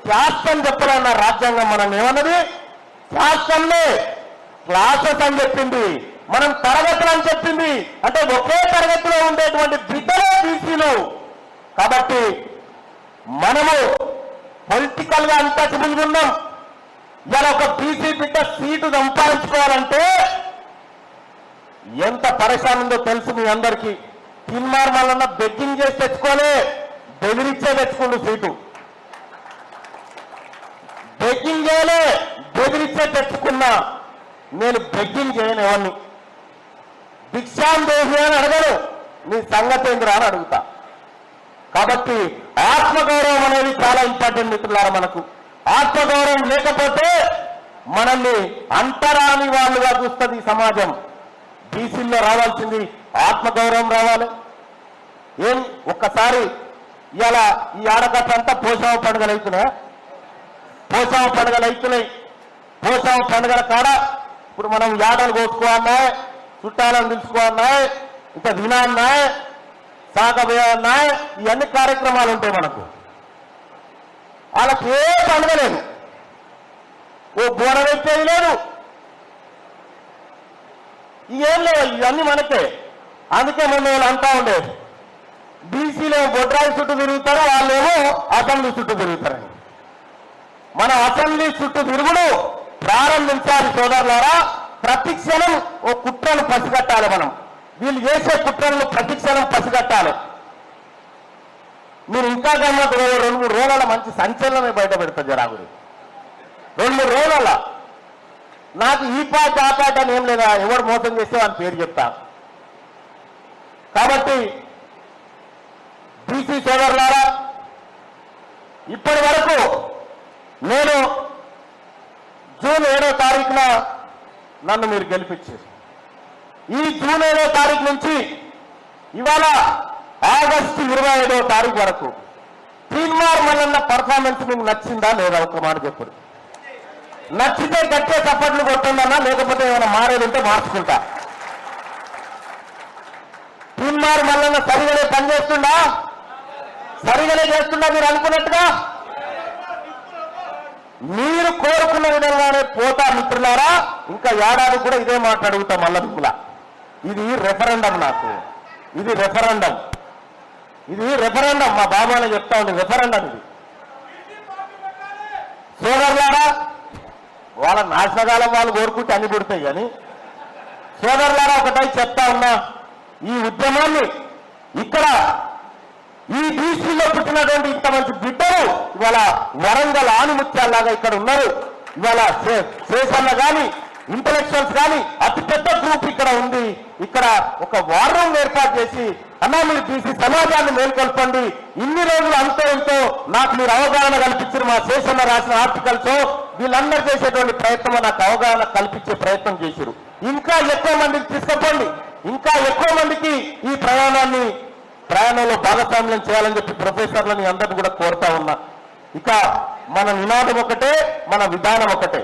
Caste అని చెప్పాలన్న రాజ్యాంగం మనం ఏమన్నది? క్యాస్ట్లే క్లాసెస్ అని చెప్పింది, మనం తరగతులు అని చెప్పింది. అంటే ఒకే తరగతిలో ఉండేటువంటి బిడ్డలే బీసీలు. కాబట్టి మనము పొలిటికల్ గా అన్టచబుల్ ఉన్నాం. ఇలా ఒక బీసీ బిడ్డ సీటు సంపాదించుకోవాలంటే ఎంత పరేషాన్ ఉందో తెలుసు మీ అందరికీ. తిన్మార్ మల్లన్న బెగ్గింగ్ చేసి తెచ్చుకోలే, బెదిరిచ్చే తెచ్చుకుండు సీటు. బెగ్గింగ్ చేయలే, బెదిరిచ్చే తెచ్చుకున్నా. నేను బెగ్గింగ్ చేయను ఎవరిని. భిక్షాం దేహి అని అడగను, నీ సంగతి ఏందిరా అని అడుగుతా. కాబట్టి ఆత్మగౌరవం అనేది చాలా ఇంపార్టెంట్ మిత్రులారా. మనకు ఆత్మగౌరవం లేకపోతే మనల్ని అంటరాని వాళ్ళుగా చూస్తుంది ఈ సమాజం. బీసీల్లో రావాల్సింది ఆత్మగౌరవం రావాలి. ఏం ఒక్కసారి ఇలా ఈ ఆడకట్టంతా పోషావ పండుగలు అవుతున్నాయి. పోషావ పండుగలు అవుతున్నాయి. పోషావ పండుగల కాడ ఇప్పుడు మనం యాటలు కోసుకోవాలన్నాయి, చుట్టాలను తెలుసుకోవాలన్నాయి, ఇంకా వినాన్నాయి, సాగబోయాన్నాయి, ఇవన్నీ కార్యక్రమాలు ఉంటాయి మనకు. వాళ్ళకి ఏ పండుగ లేదు, ఓ బోనం ఎత్తేది లేదు, ఏం లేవు. ఇవన్నీ మనకే. అందుకే మేము అంటా ఉండేది, బీసీలో బొడ్రాయి చుట్టూ తిరుగుతారు, వాళ్ళేమో అసెంబ్లీ చుట్టూ తిరుగుతారని. మన అసెంబ్లీ చుట్టూ తిరుగుడు ప్రారంభించాలి సోదరులారా. ప్రతి క్షణం ఓ కుట్రను పసిగట్టాలి. మనం వీళ్ళు చేసే కుట్రలను ప్రతి క్షణం పసిగట్టాలి. మీరు ఇంకా గమ్మత్తు 2-3 రోజుల మంచి సంచలనమే బయట పెడతారు జరాగురి. 2-3 రోజుల నాకు ఈ పాట ఆ పాట అని ఏం లేదా, ఎవరు మోసం చేస్తే వాళ్ళ పేరు చెప్తా. కాబట్టి బీసీ సోదరులారా, ఇప్పటి వరకు నేను జూన్ 7వ తారీఖున నన్ను మీరు గెలిపించారు. ఈ జూన్ 7వ తారీఖు నుంచి ఇవాళ ఆగస్టు 25వ తారీఖు వరకు తీన్మార్ మల్లన్న పర్ఫార్మెన్స్ మీకు నచ్చిందా లేదా? ఒక మాట చెప్పండి. నచ్చితే గట్టే చప్పట్లు కొట్టుందన్నా, లేకపోతే ఏమైనా మారేది ఉంటే మార్చుకుంటా. తీన్మార్ మల్లన్న సరిగానే పనిచేస్తుందా? సరిగానే చేస్తుందా మీరు అనుకున్నట్టుగా? మీరు కోరుకున్న విధంగానే పోతా మిత్రులారా. ఇంకా ఏడాది కూడా ఇదే మాట అడుగుతా మళ్ళా మిమ్మల్ని. ఇది రెఫరెండం, నాకు ఇది రెఫరెండం, ఇది రెఫరెండం. మా బాబానే చెప్తా ఉంది, రెఫరెండం ఇది. సోదరులారా, వాళ్ళ నాశనకాలం వాళ్ళు కోరుకుంటే అన్ని పుడతాయి. కానీ సోదరులారా, ఒకటై చెప్తా ఉన్నా, ఈ ఉద్యమాన్ని ఇక్కడ ఈ బీసీలో పుట్టినటువంటి ఇంత మంచి బిడ్డలు ఇవాళ వరంగల్ ఆనిముత్యాల్లాగా ఇక్కడ ఉన్నారు. ఇవాళ శేషన్న కానీ ఇంటలెక్చువల్స్ కానీ అతిపెద్ద గ్రూప్ ఇక్కడ ఉంది. ఇక్కడ ఒక వార్ రూమ్ ఏర్పాటు చేసి, అన్నా మీరు బీసీ సమాజాన్ని మేల్కొల్పండి, ఇన్ని రోజులు అంతో ఎంతో నాకు మీరు అవగాహన కల్పించారు. మా శేషన్న రాసిన ఆర్టికల్స్ వీళ్ళందరూ చేసేటువంటి ప్రయత్నం నాకు అవగాహన కల్పించే ప్రయత్నం చేశారు. ఇంకా ఎక్కువ మందికి తీసుకుపోండి, ఇంకా ఎక్కువ మందికి ఈ ప్రయాణంలో భాగస్వామ్యం చేయాలని చెప్పి ప్రొఫెసర్లని అందరినీ కూడా కోరుతా ఉన్నా. ఇక మన నినాదం ఒకటే, మన విధానం ఒకటే.